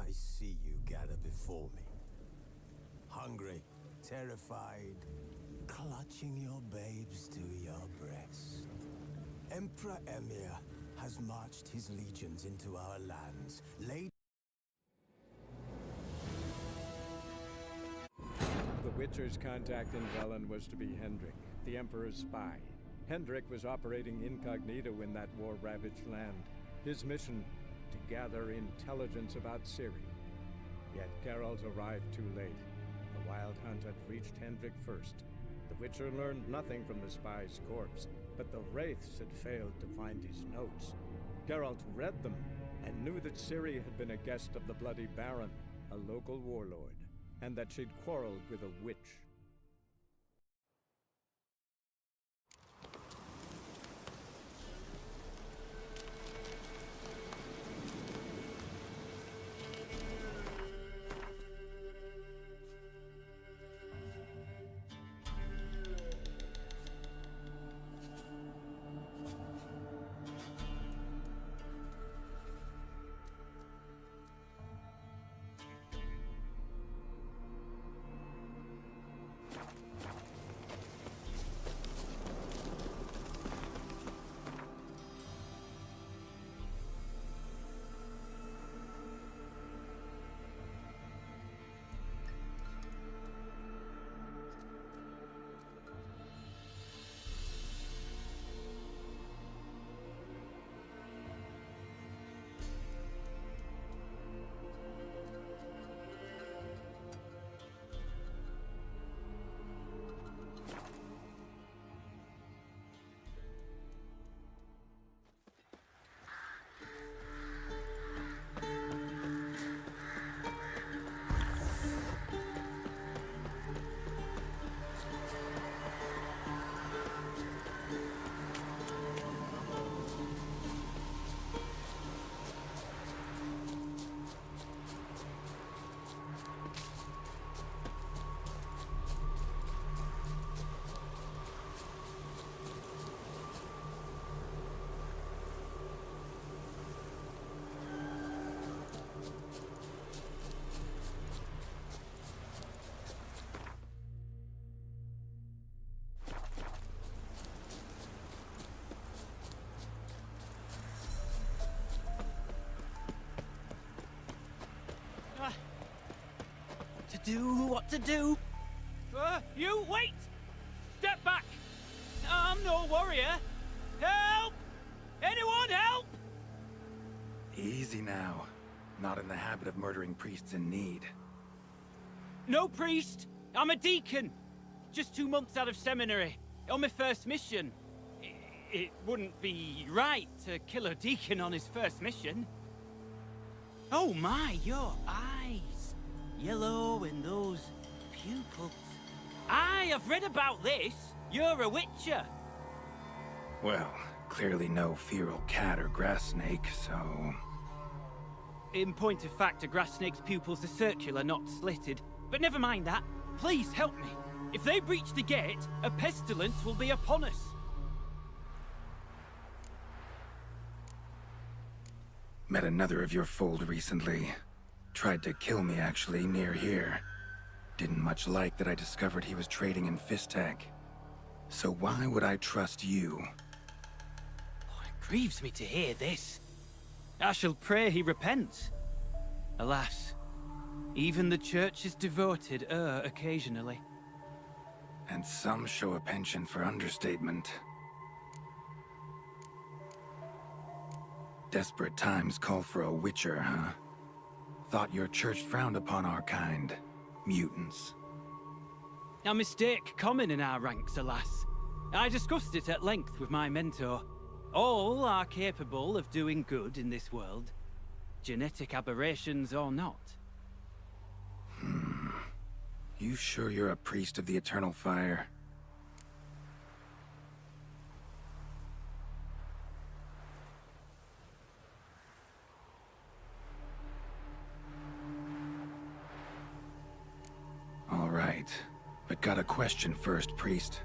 I see you gather before me. Hungry, terrified, clutching your babes to your breast. Emperor Emir has marched his legions into our lands, laid... The Witcher's contact in Velen was to be Hendrik, the Emperor's spy. Hendrik was operating incognito in that war-ravaged land. His mission, to gather intelligence about Ciri. Yet Geralt arrived too late. The Wild Hunt had reached Hendrik first. The Witcher learned nothing from the spy's corpse, but the Wraiths had failed to find his notes. Geralt read them, and knew that Ciri had been a guest of the Bloody Baron, a local warlord, and that she'd quarreled with a witch. What to do? You wait! Step back! I'm no warrior! Help! Anyone help! Easy now. Not in the habit of murdering priests in need. No priest! I'm a deacon! Just 2 months out of seminary. On my first mission. It wouldn't be right to kill a deacon on his first mission. Oh my, your eyes! Yellow and those pupils. I have read about this. You're a witcher. Well, clearly no feral cat or grass snake, so... In point of fact, a grass snake's pupils are circular, not slitted. But never mind that. Please help me. If they breach the gate, a pestilence will be upon us. Met another of your fold recently. Tried to kill me, actually, near here. Didn't much like that I discovered he was trading in Fisstech. So why would I trust you? Oh, it grieves me to hear this. I shall pray he repents. Alas, even the Church's devoted err occasionally. And some show a penchant for understatement. Desperate times call for a witcher, huh? Thought your church frowned upon our kind. Mutants. A mistake common in our ranks, alas. I discussed it at length with my mentor. All are capable of doing good in this world. Genetic aberrations or not. You sure you're a priest of the Eternal Fire? All right, but got a question first, priest.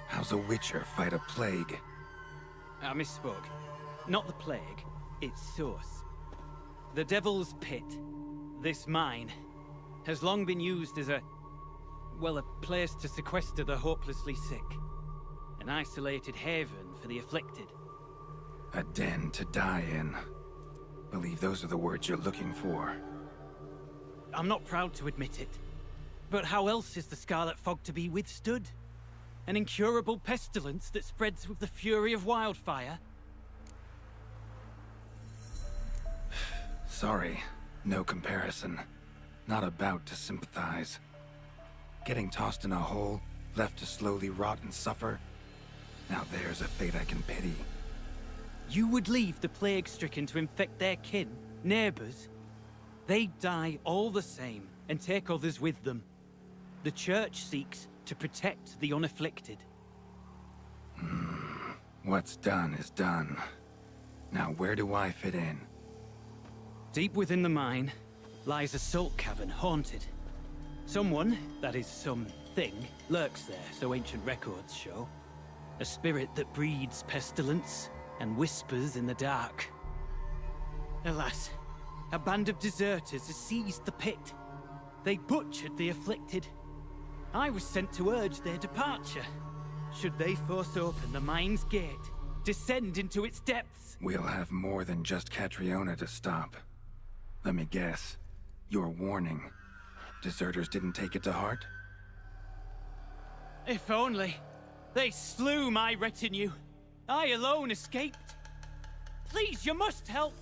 How's a witcher fight a plague? I misspoke. Not the plague, its source. The Devil's Pit. This mine has long been used as a place to sequester the hopelessly sick. An isolated haven for the afflicted. A den to die in. Believe those are the words you're looking for. I'm not proud to admit it, but how else is the Scarlet Fog to be withstood? An incurable pestilence that spreads with the fury of wildfire? Sorry, no comparison. Not about to sympathize. Getting tossed in a hole, left to slowly rot and suffer? Now there's a fate I can pity. You would leave the plague-stricken to infect their kin, neighbors? They die all the same, and take others with them. The Church seeks to protect the unafflicted. What's done is done. Now where do I fit in? Deep within the mine lies a salt cavern haunted. Someone, that is something, lurks there, so ancient records show. A spirit that breeds pestilence and whispers in the dark. Alas, a band of deserters has seized the pit. They butchered the afflicted. I was sent to urge their departure. Should they force open the mine's gate, descend into its depths? We'll have more than just Catriona to stop. Let me guess. Your warning. Deserters didn't take it to heart? If only. They slew my retinue. I alone escaped. Please, you must help.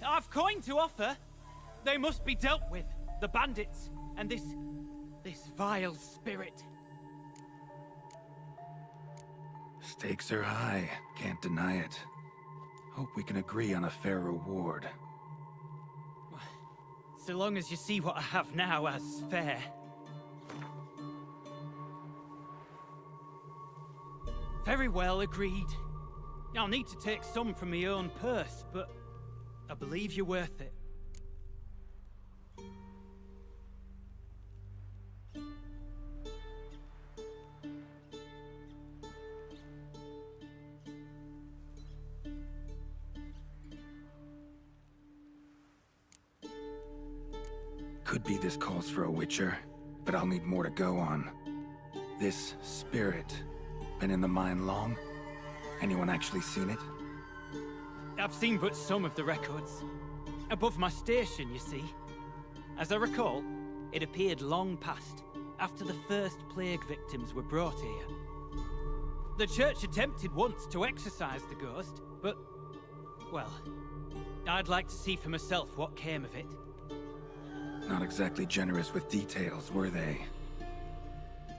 I've coin to offer. They must be dealt with. The bandits and this vile spirit. Stakes are high. Can't deny it. Hope we can agree on a fair reward. So long as you see what I have now as fair. Very well, agreed. I'll need to take some from my own purse, but I believe you're worth it. Could be this calls for a Witcher, but I'll need more to go on. This spirit, been in the mine long? Anyone actually seen it? I've seen but some of the records. Above my station, you see. As I recall, it appeared long past, after the first plague victims were brought here. The church attempted once to exorcise the ghost, but, well, I'd like to see for myself what came of it. Not exactly generous with details, were they?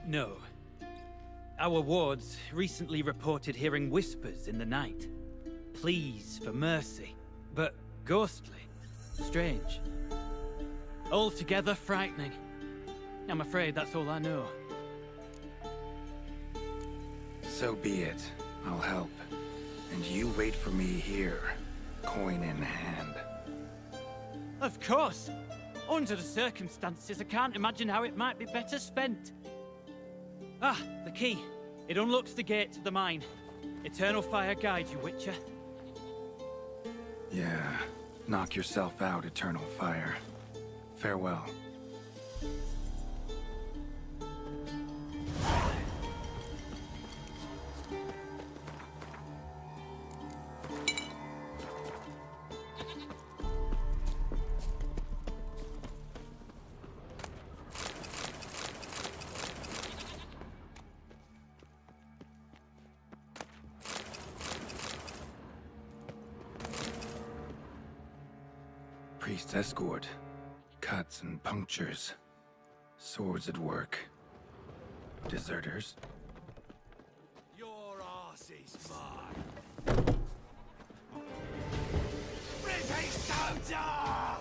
No. Our wards recently reported hearing whispers in the night. Pleas for mercy, but ghostly. Strange. Altogether frightening. I'm afraid that's all I know. So be it. I'll help. And you wait for me here, coin in hand. Of course! Under the circumstances, I can't imagine how it might be better spent. Ah, the key. It unlocks the gate to the mine. Eternal fire guide you, Witcher. Yeah. Knock yourself out, Eternal Fire. Farewell. Priest escort. Cuts and punctures. Swords at work. Deserters. Your arse is mine. Rippy Soda!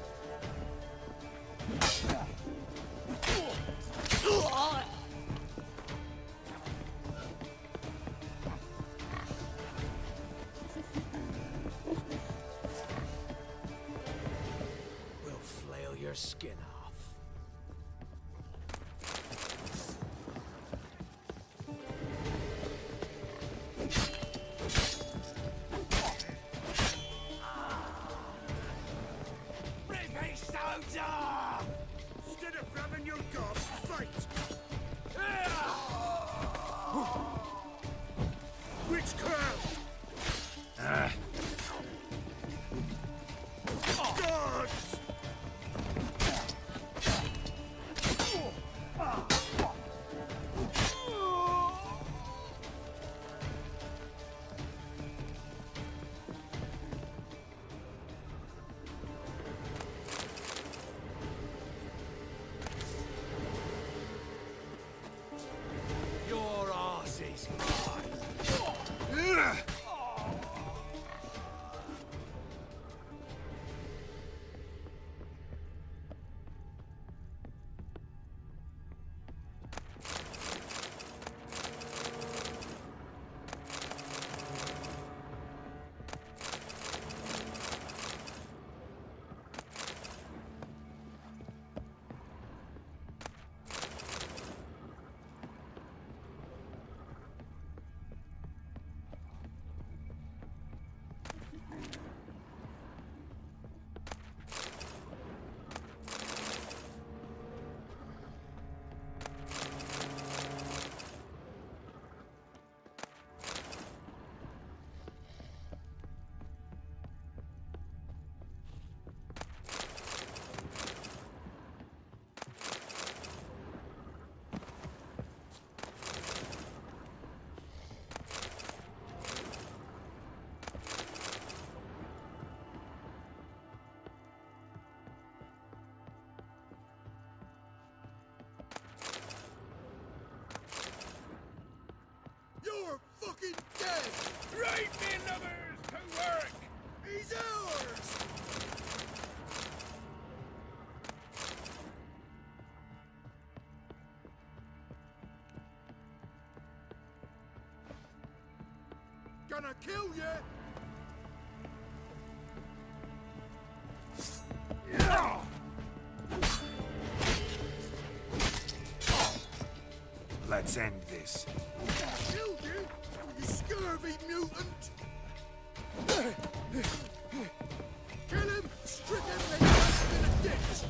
We'll flail your skin off. Rippy Soda! gonna kill you! Let's end this. Killed you? You scurvy mutant! Kill him! Stick him in a ditch!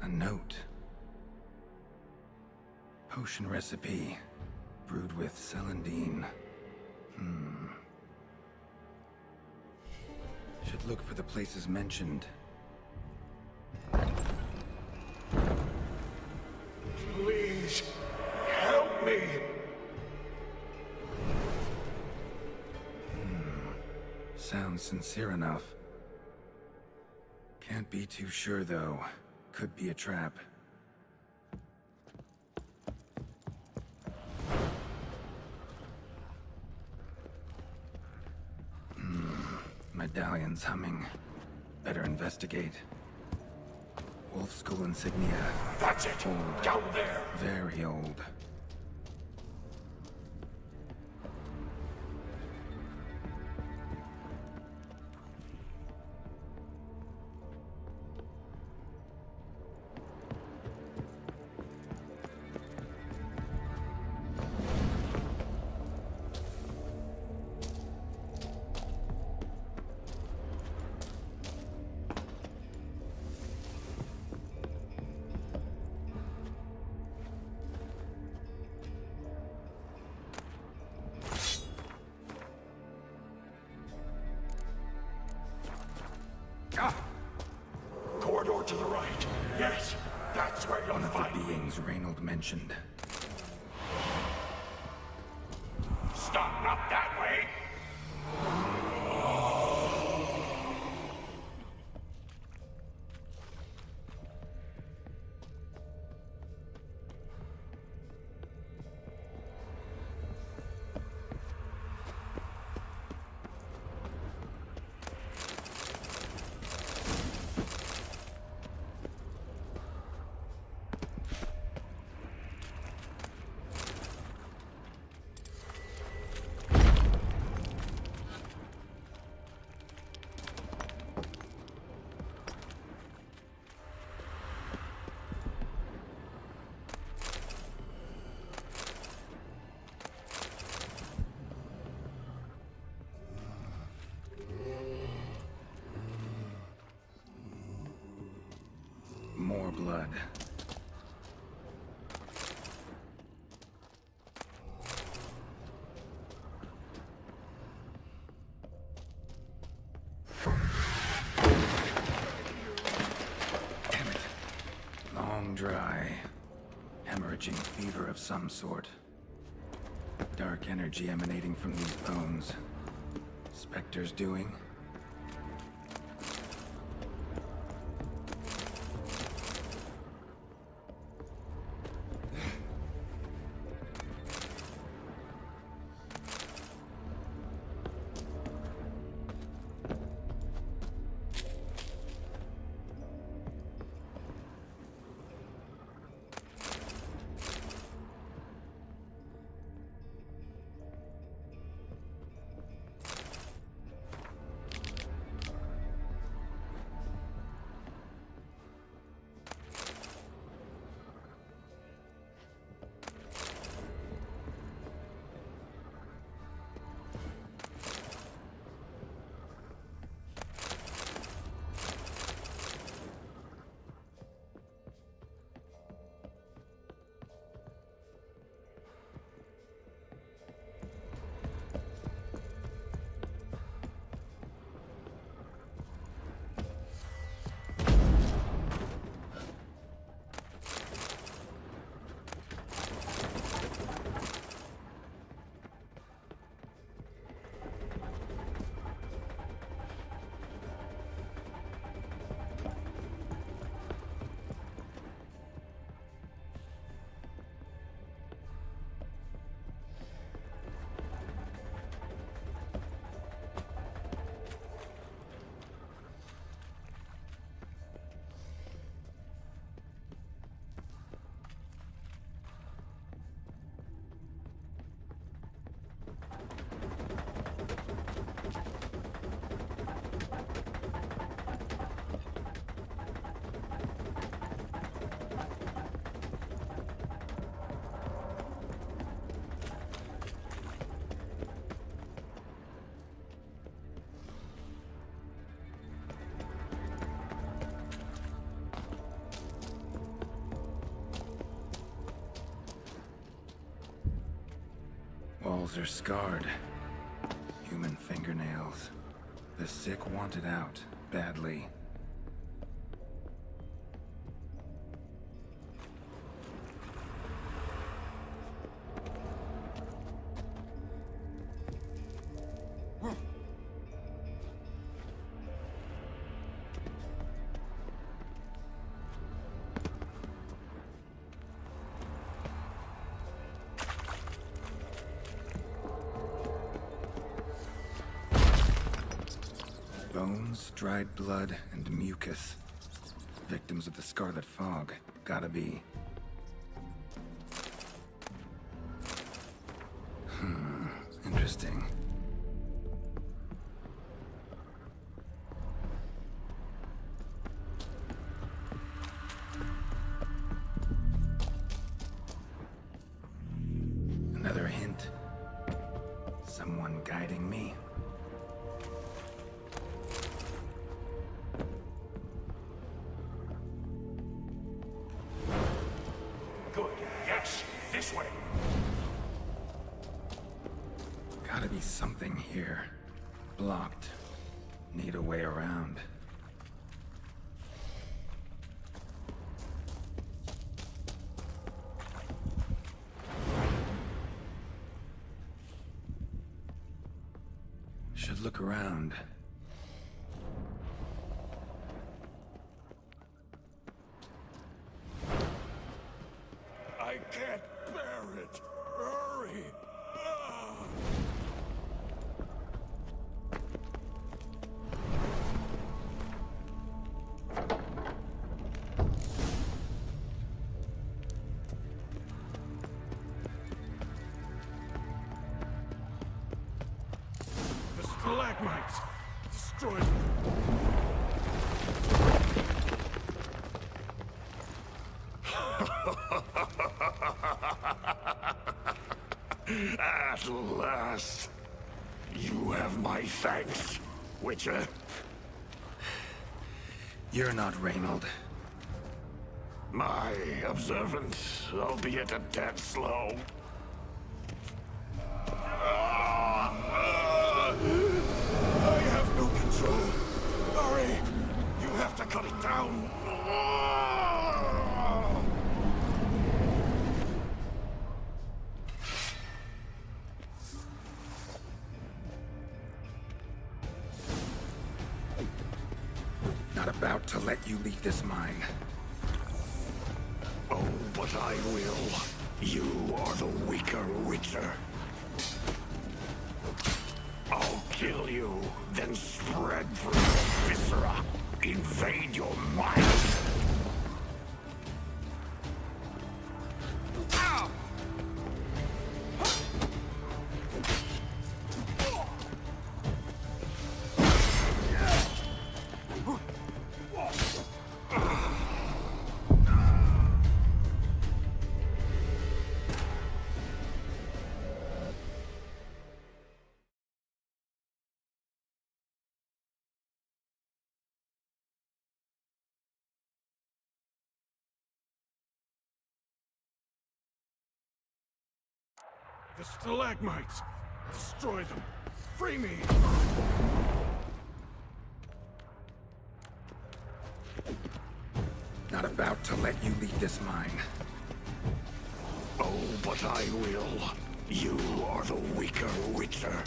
A note. Potion recipe. Brewed with celandine. Should look for the places mentioned. Please, help me! Sounds sincere enough. Can't be too sure, though. Could be a trap. Medallion's humming. Better investigate. Wolf School insignia. That's it! Old. Down there! Very old. ones Reynold mentioned. Stop, not that way! More blood. Damn it. Long dry. Hemorrhaging fever of some sort. Dark energy emanating from these bones. Spectre's doing? Walls are scarred. Human fingernails. The sick want it out, badly. Bones, dried blood, and mucus. Victims of the Scarlet Fog. Gotta be. Interesting. Another hint. Someone guiding me. Good. Yes, this way. Gotta be something here. Blocked. Need a way around. should look around. I can't bear it. Hurry! The stalagmites! Destroy them! At last, you have my thanks, Witcher. You're not Reynold. My observance, albeit a tad slow. I have no control. Hurry! You have to cut it down. Not about to let you leave this mine. Oh, but I will. You are the weaker Witcher. I'll kill you, then spread through your viscera. Invade your mind. Ow! The stalagmites! Destroy them! Free me! Not about to let you leave this mine. Oh, but I will. You are the weaker Witcher.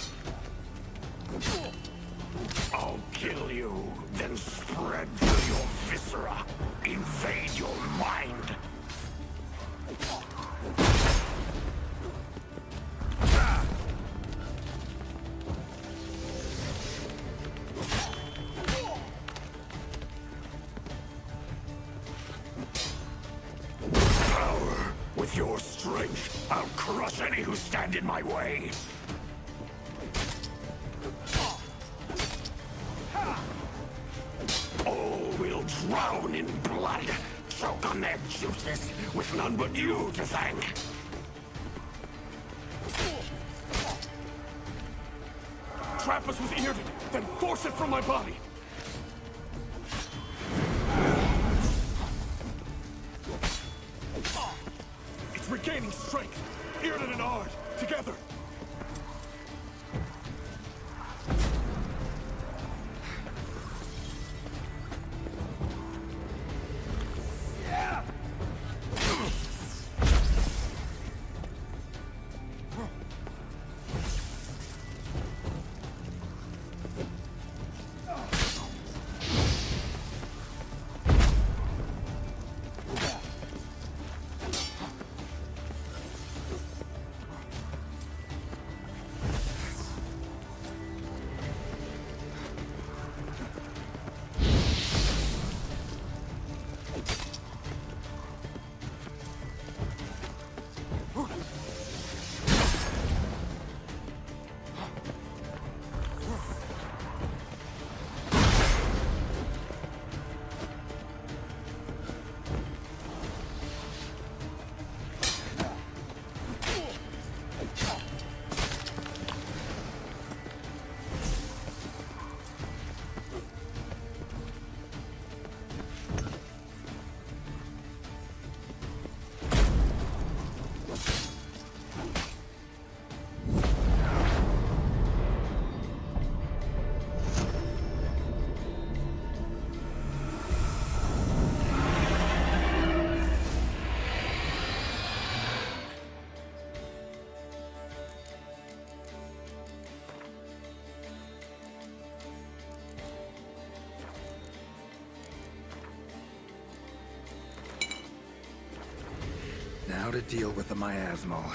I'll kill you, then spread through your viscera. Invade your mind. With your strength, I'll crush any who stand in my way. All will drown in blood, choke on their juices, with none but you to thank. Trap us with Yrden, then force it from my body. Regaining strength. Yrden and Ard, together. how to deal with the miasmal.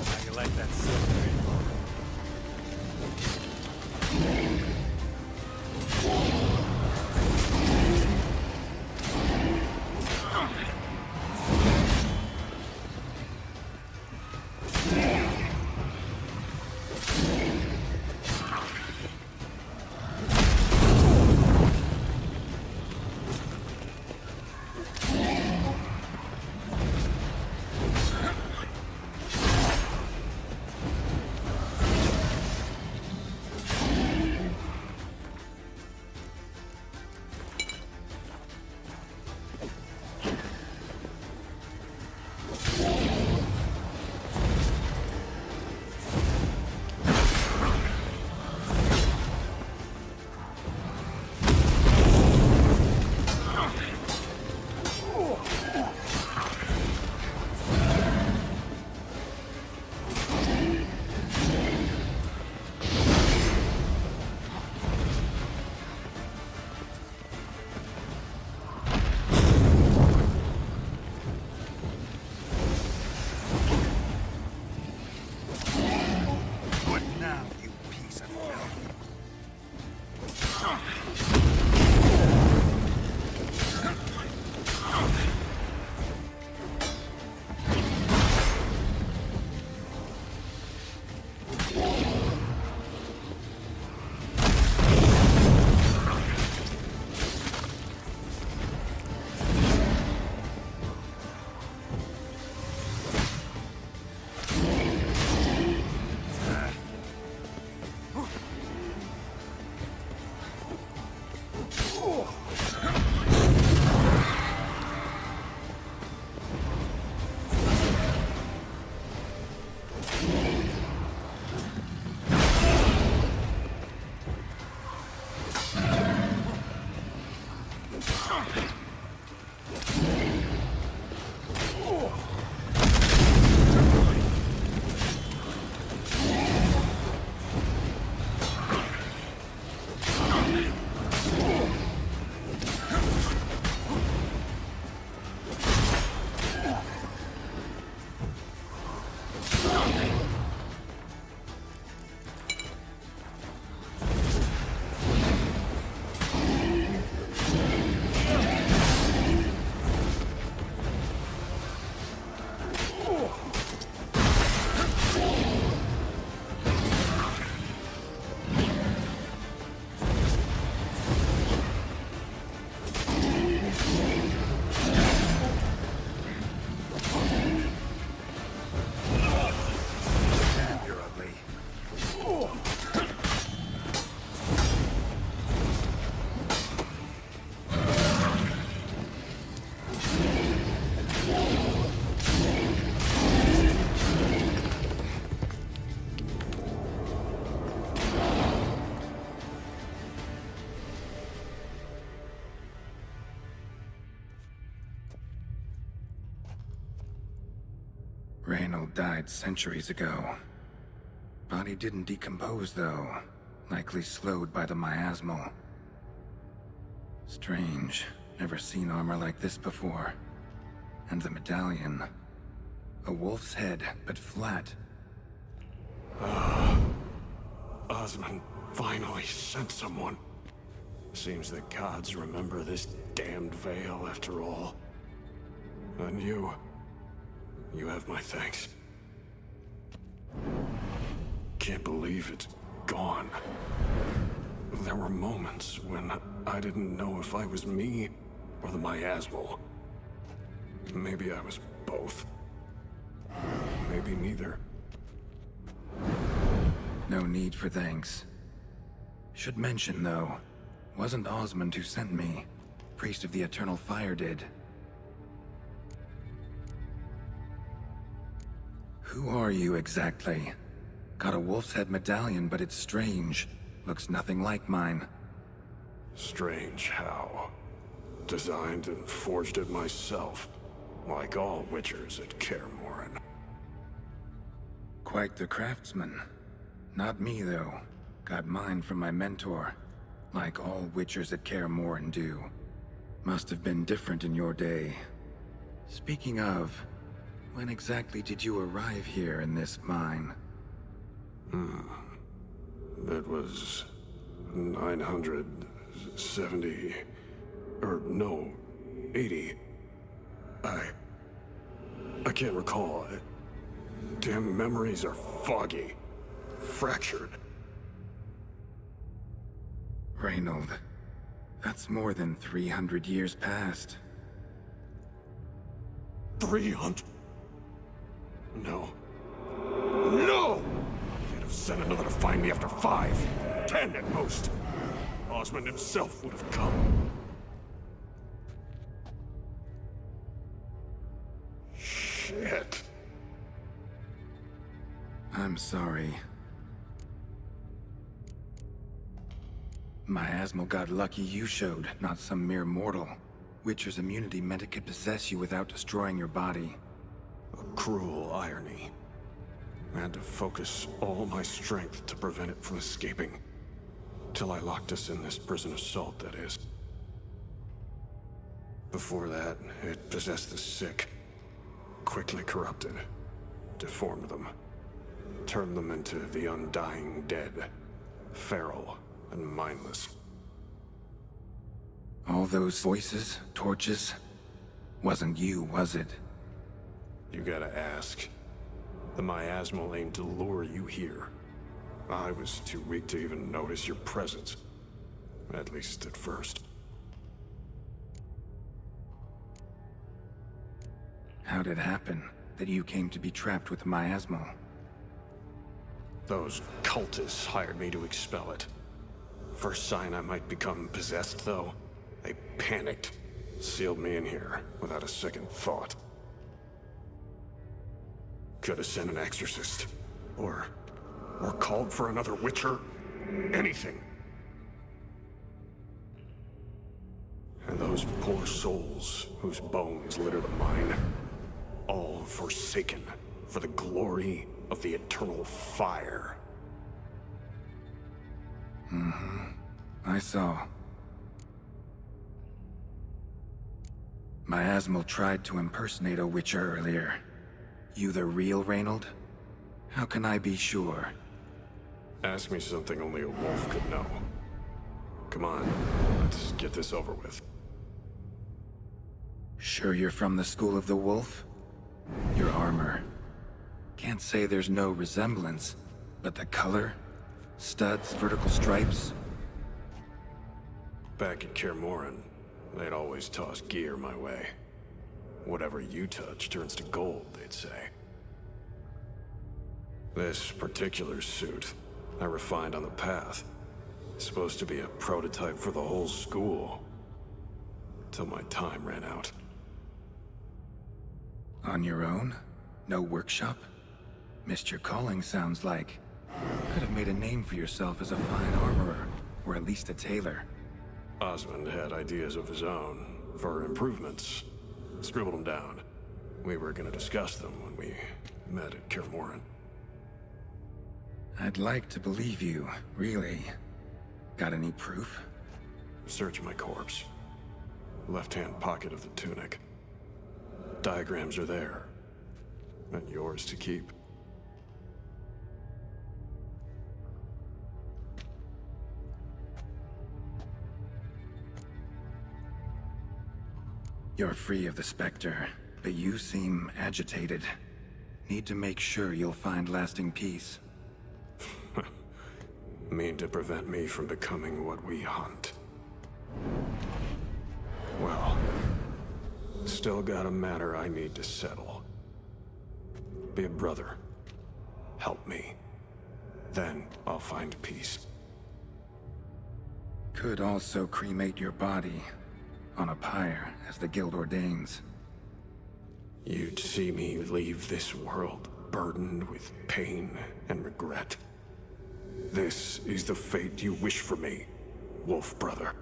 How you like that silver? What now, you piece of filth? Damn, you're ugly. Reynold died centuries ago. Body didn't decompose, though. Likely slowed by the miasmal. Strange. Never seen armor like this before. And the medallion. A wolf's head, but flat. Osmond finally sent someone. Seems the gods remember this damned veil after all. And you have my thanks. Can't believe it's gone. There were moments when I didn't know if I was me or the miasmal. Maybe I was both. Maybe neither. No need for thanks. Should mention, though, wasn't Osmond who sent me. Priest of the Eternal Fire did. Who are you exactly? Got a wolf's head medallion, but it's strange. Looks nothing like mine. Strange how? Designed and forged it myself, like all witchers at Kaer Morhen. Quite the craftsman. Not me, though. Got mine from my mentor, like all witchers at Kaer Morhen do. Must have been different in your day. Speaking of, when exactly did you arrive here in this mine? It was 970... or no, 80. I can't recall. Damn memories are foggy. Fractured. Reynold, that's more than 300 years past. 300? No. No! They'd have sent another to find me after 5, 10 at most. Osmond himself would have come. Shit. I'm sorry. Miasmal got lucky you showed, not some mere mortal. Witcher's immunity meant it could possess you without destroying your body. A cruel irony. I had to focus all my strength to prevent it from escaping. Till I locked us in this prison of salt, that is. Before that, it possessed the sick. Quickly corrupted. Deformed them. Turned them into the undying dead. Feral and mindless. All those voices, torches, wasn't you, was it? You gotta ask. The miasmal aimed to lure you here. I was too weak to even notice your presence. At least at first. How'd it happen that you came to be trapped with the miasmal? Those cultists hired me to expel it. First sign I might become possessed, though, they panicked. Sealed me in here without a second thought. Could have sent an exorcist. Or called for another witcher. Anything. And those poor souls whose bones litter the mine. All forsaken for the glory of the eternal fire. I saw. Miasmal tried to impersonate a witcher earlier. You the real Reynold? How can I be sure? Ask me something only a wolf could know. Come on, let's get this over with. Sure you're from the School of the Wolf? Your armor. Can't say there's no resemblance, but the color? Studs, vertical stripes? Back at Kaer Morhen, they'd always toss gear my way. Whatever you touch turns to gold, they'd say. This particular suit, I refined on the path. Supposed to be a prototype for the whole school. Till my time ran out. On your own? No workshop? Missed your calling, sounds like. Could have made a name for yourself as a fine armorer, or at least a tailor. Osmond had ideas of his own, for improvements. Scribbled them down. We were gonna discuss them when we met at Kaer Morhen. I'd like to believe you, really. Got any proof? Search my corpse. Left-hand pocket of the tunic. Diagrams are there. And yours to keep. You're free of the Spectre, but you seem agitated. Need to make sure you'll find lasting peace. Mean to prevent me from becoming what we hunt. Well, still got a matter I need to settle. Be a brother. Help me. Then I'll find peace. Could also cremate your body on a pyre, as the Guild ordains. You'd see me leave this world burdened with pain and regret. This is the fate you wish for me, Wolf Brother.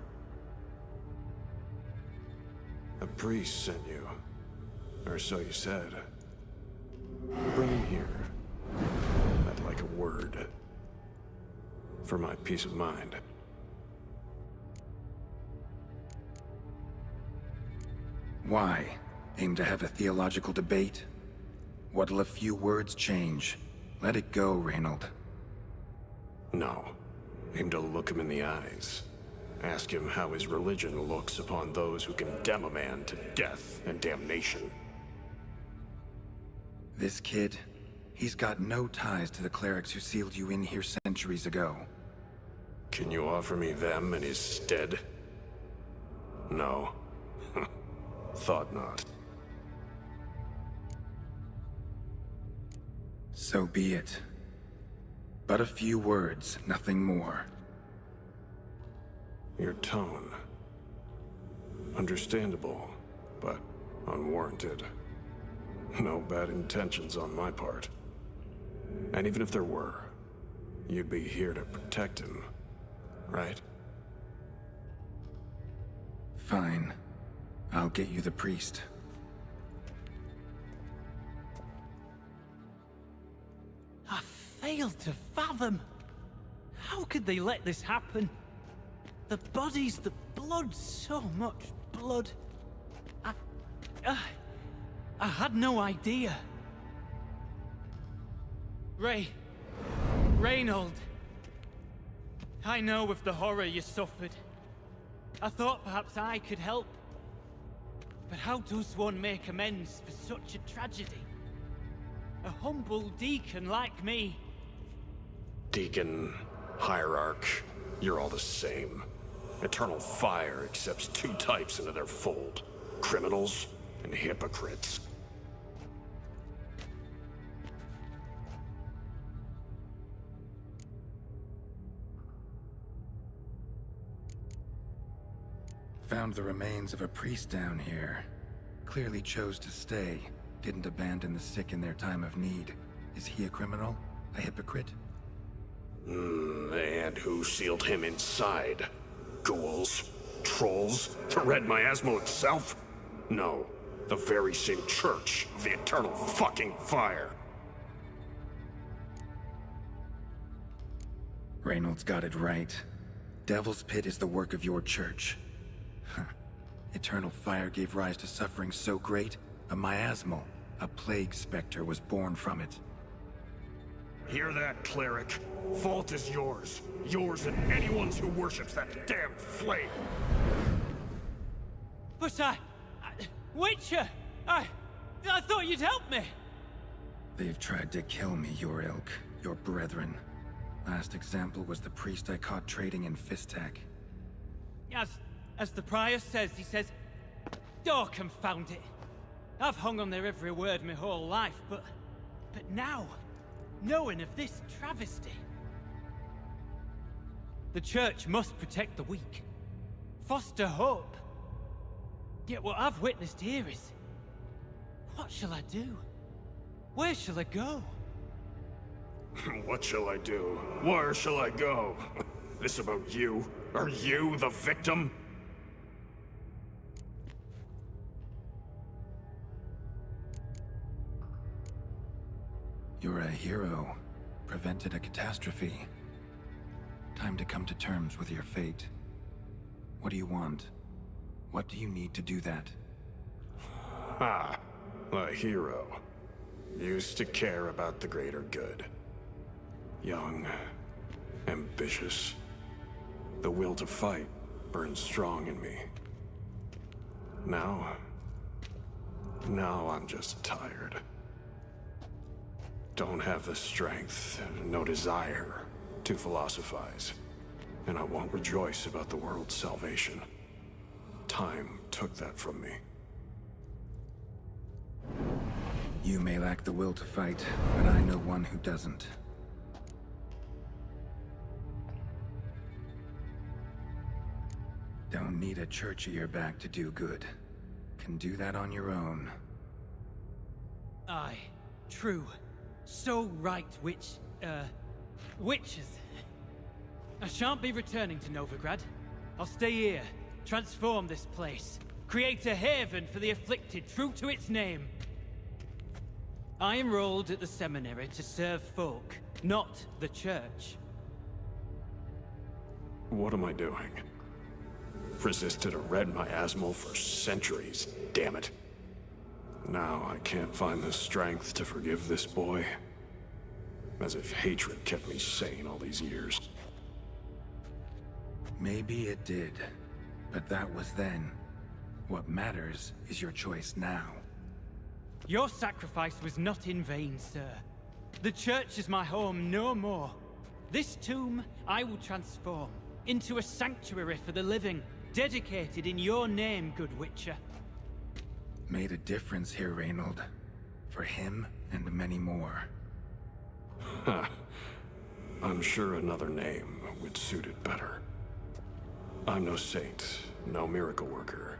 A priest sent you, or so you said. Bring him here. I'd like a word. For my peace of mind. Why? Aim to have a theological debate? What'll a few words change? Let it go, Reynold. No. Aim to look him in the eyes. Ask him how his religion looks upon those who condemn a man to death and damnation. This kid, he's got no ties to the clerics who sealed you in here centuries ago. Can you offer me them in his stead? No. Thought not. So be it. But a few words, nothing more. Your tone. Understandable, but unwarranted. No bad intentions on my part. And even if there were, you'd be here to protect him, right? Fine. I'll get you the priest. I failed to fathom. How could they let this happen? The bodies, the blood, so much blood. I had no idea. Reynold. I know of the horror you suffered. I thought perhaps I could help. But how does one make amends for such a tragedy? A humble deacon like me. Deacon, hierarch, you're all the same. Eternal Fire accepts two types into their fold. Criminals and hypocrites. Found the remains of a priest down here. Clearly chose to stay. Didn't abandon the sick in their time of need. Is he a criminal? A hypocrite? And who sealed him inside? Ghouls? Trolls? The Red Miasmal itself? No. The very same church of the Eternal fucking Fire. Reynolds got it right. Devil's Pit is the work of your church. Eternal Fire gave rise to suffering so great, a miasmal, a plague specter was born from it. Hear that, cleric? Fault is yours. Yours and anyone's who worships that damn flame. But Witcher! I thought you'd help me! They've tried to kill me, your ilk, your brethren. Last example was the priest I caught trading in Fistak. As the prior says, he says, "Oh, confound it. I've hung on their every word my whole life, but now, knowing of this travesty, the church must protect the weak, foster hope. Yet what I've witnessed here is, what shall I do? Where shall I go?" What shall I do? Where shall I go? This about you? Are you the victim? You're a hero. Prevented a catastrophe. Time to come to terms with your fate. What do you want? What do you need to do that? Ah, a hero. Used to care about the greater good. Young, ambitious. The will to fight burns strong in me. Now I'm just tired. Don't have the strength, no desire to philosophize. And I won't rejoice about the world's salvation. Time took that from me. You may lack the will to fight, but I know one who doesn't. Don't need a church at your back to do good. Can do that on your own. Aye, true. So right, witches. I shan't be returning to Novigrad. I'll stay here, transform this place, create a haven for the afflicted, true to its name. I enrolled at the seminary to serve folk, not the church. What am I doing? Resisted a red miasmal for centuries, damn it. Now I can't find the strength to forgive this boy. As if hatred kept me sane all these years. Maybe it did, but that was then. What matters is your choice now. Your sacrifice was not in vain, sir. The church is my home no more. This tomb I will transform into a sanctuary for the living, dedicated in your name, good Witcher. Made a difference here, Reynold. For him and many more. Huh. I'm sure another name would suit it better. I'm no saint, no miracle worker.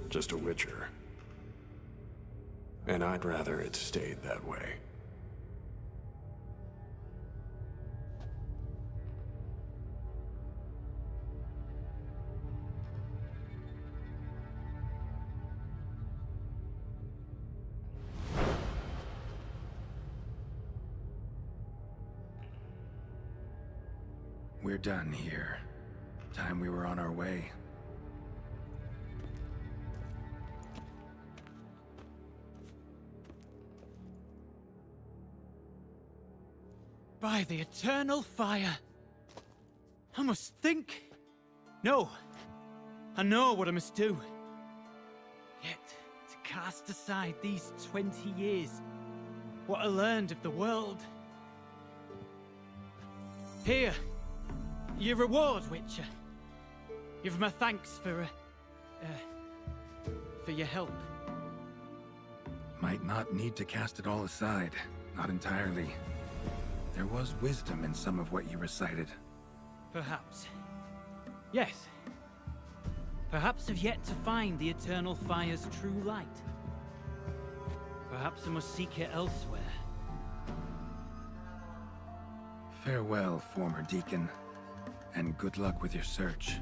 Just a Witcher. And I'd rather it stayed that way. We're done here. Time we were on our way. By the eternal fire. I must think. No. I know what I must do. Yet, to cast aside these 20 years, what I learned of the world. Here. Your reward, Witcher. Give my thanks for your help. Might not need to cast it all aside. Not entirely. There was wisdom in some of what you recited. Perhaps. Yes. Perhaps I've yet to find the Eternal Fire's true light. Perhaps I must seek it elsewhere. Farewell, former deacon. And good luck with your search.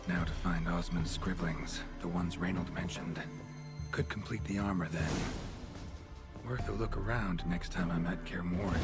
Now to find Osmond's scribblings, the ones Reynold mentioned. Could complete the armor then. Worth a look around next time I'm at Kaer Morhen.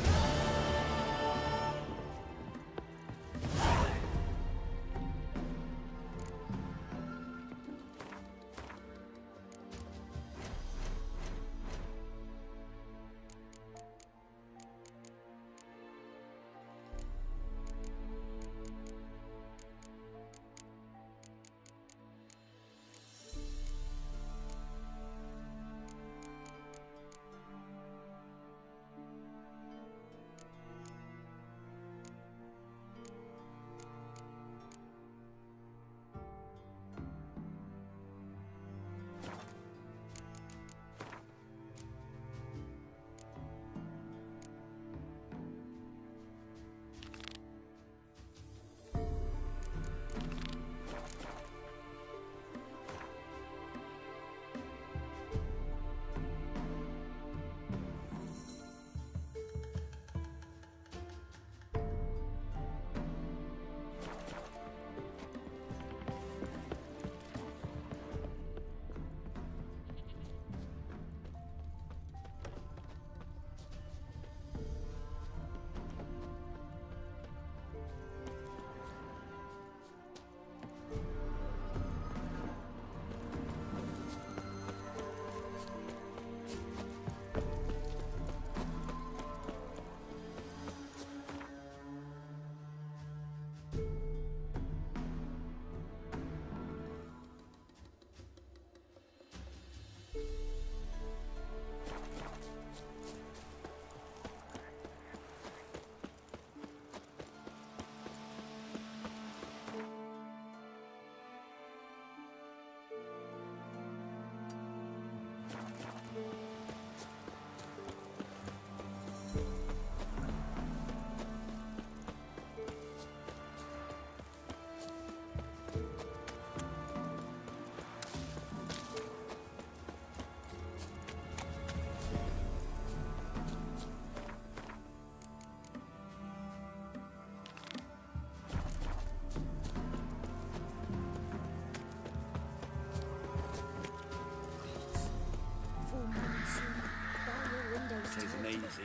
is he?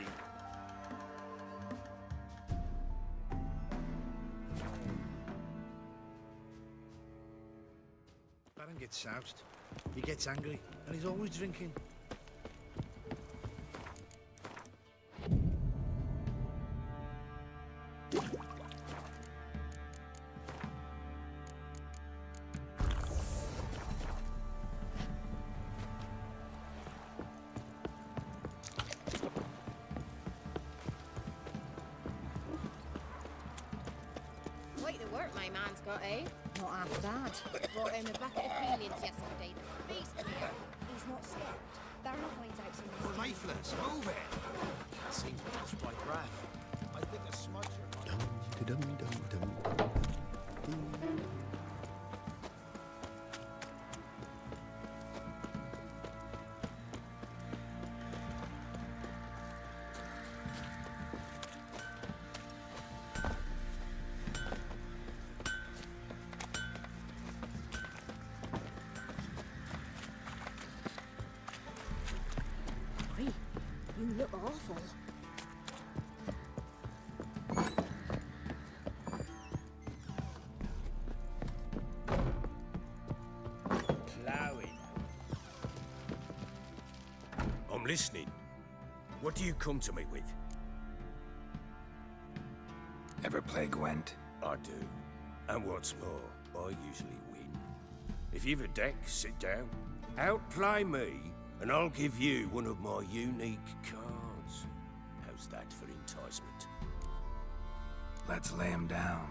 Baron gets soused. He gets angry, and he's always drinking. Quite the work my man's got, eh? Not half bad. Brought him a bucket of peelings yesterday. The feast beer. He's not scared. Darren finds out some Well, Mayflies, move it! That seems to be quite rough. I think a smudger might... Oi, you look awful. Plowing. I'm listening. What do you come to me with? Ever play Gwent? I do. And what's more, I usually win. If you've a deck, sit down. Outplay me, and I'll give you one of my unique cards. How's that for enticement? Let's lay him down.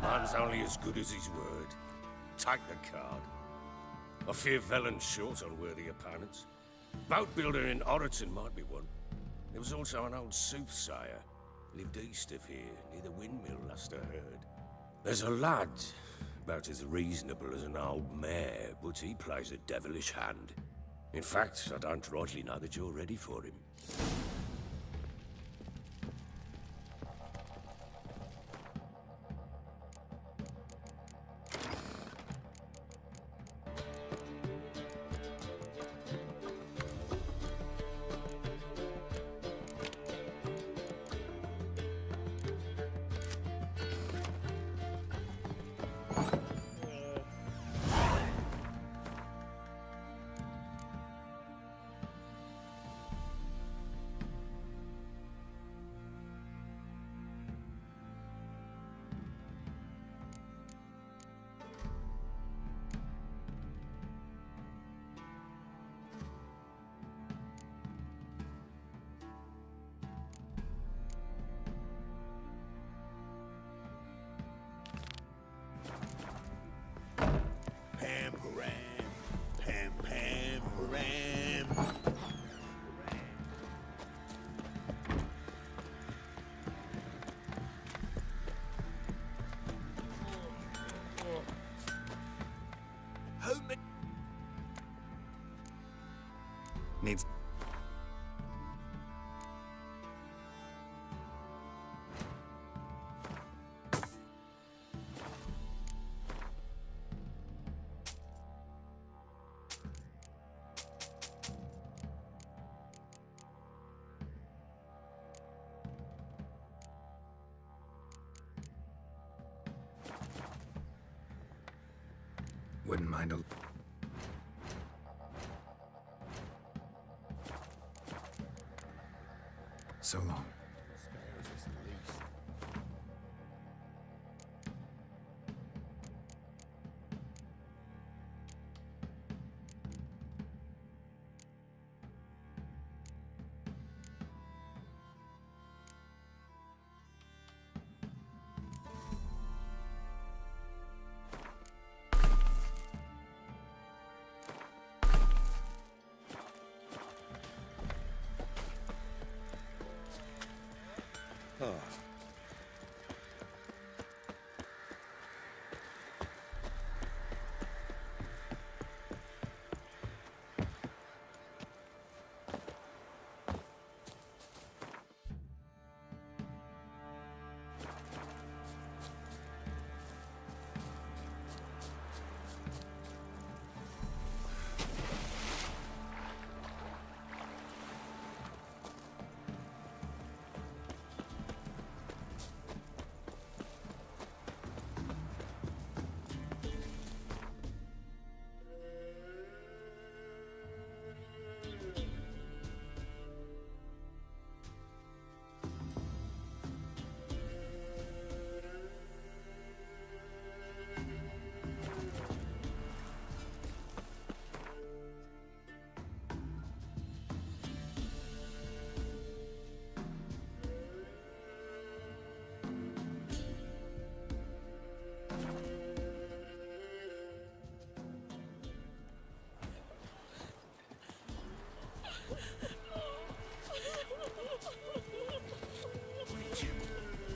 Man's only as good as his word. Take the card. I fear Velen's short on worthy opponents. Boat builder in Oroton might be one. There was also an old soothsayer. Lived east of here, near the windmill, last I heard. There's a lad, about as reasonable as an old mare, but he plays a devilish hand. In fact, I don't rightly know that you're ready for him. wouldn't mind a... So long.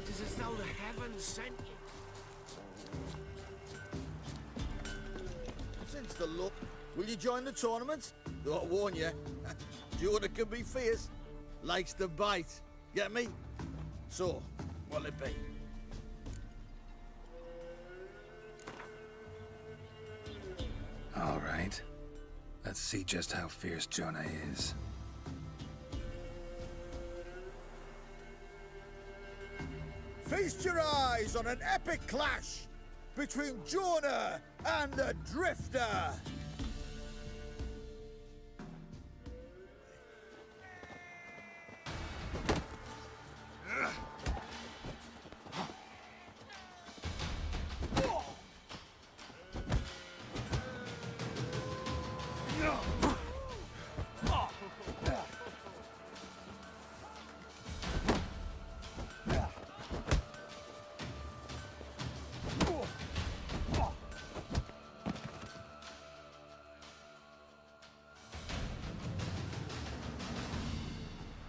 It's as though the heavens sent you. Since the look, will you join the tournament? Though I warn you, Jordan can be fierce. Likes to bite. Get me? So, what'll it be? All right. Let's see just how fierce Jonah is. Feast your eyes on an epic clash between Jonah and the Drifter.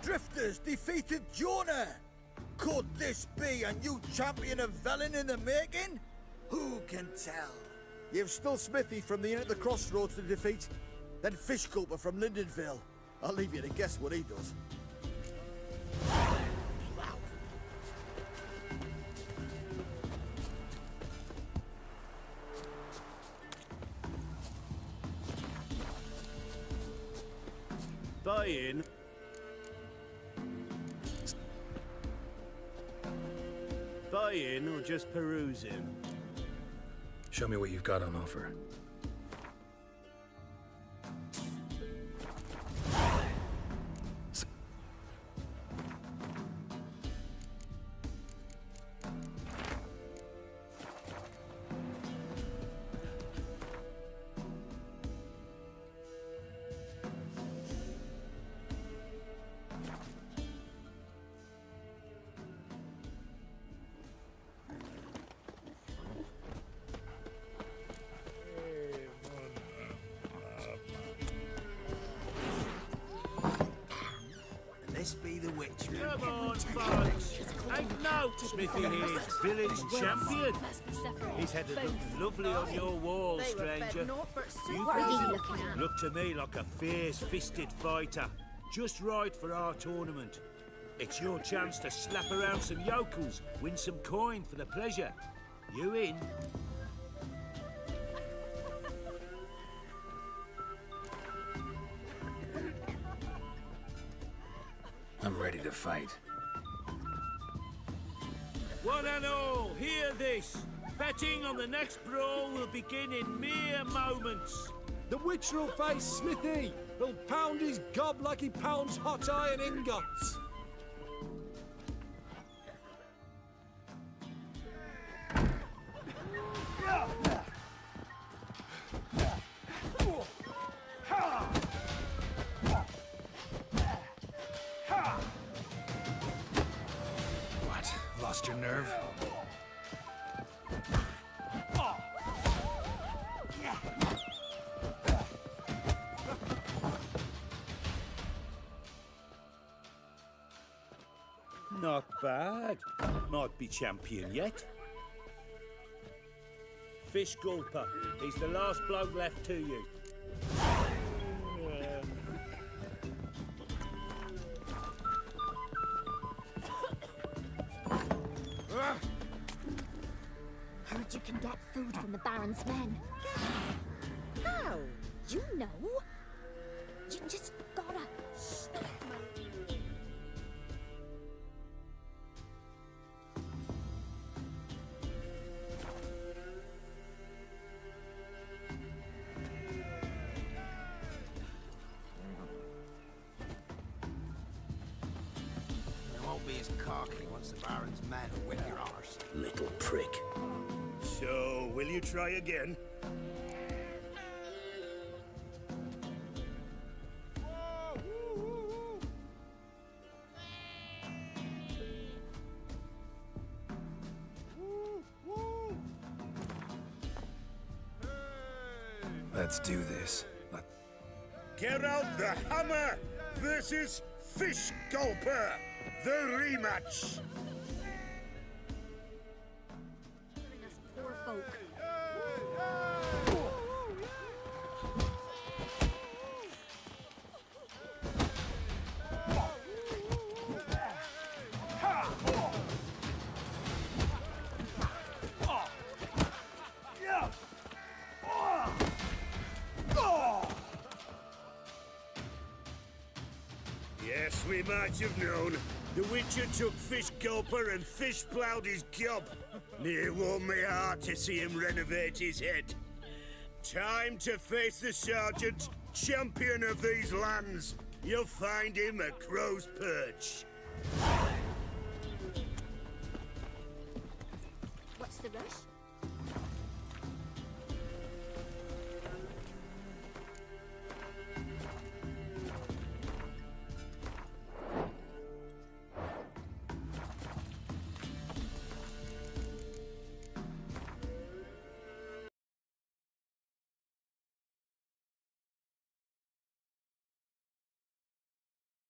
Drifters defeated Jonah! Could this be a new champion of Velen in the making? Who can tell? You've still Smithy from the Inn at the Crossroads to defeat, then Fishculper from Lindenville. I'll leave you to guess what he does. Buy-in. Buy-in or just perusing? Show me what you've got on offer. This be the witch. Come on, folks. Take note, Smithy here's village champion. His head would look lovely on your wall, stranger. You look to me like a fierce-fisted fighter. Just right for our tournament. It's your chance to slap around some yokels, win some coin for the pleasure. You in? I'm ready to fight. One and all, hear this. Betting on the next brawl will begin in mere moments. The Witcher will face Smithy. He'll pound his gob like he pounds hot iron ingots. What? Lost your nerve? Not bad. Might be champion yet. Fish Gulper. He's the last bloke left to you. Heard you can get food from the Baron's men. How? You know? You just gotta... You won't be as cocky once the Baron's men whip your arse. Little prick. So, will you try again? Let's do this. Get out the hammer versus Fish Gulper, the rematch. Killing us poor folk. Yes, we might have known. The Witcher took Fish Gulper and fish ploughed his gob. Near warmed me heart to see him renovate his head. Time to face the Sergeant, champion of these lands. You'll find him at Crow's Perch. What's the rush?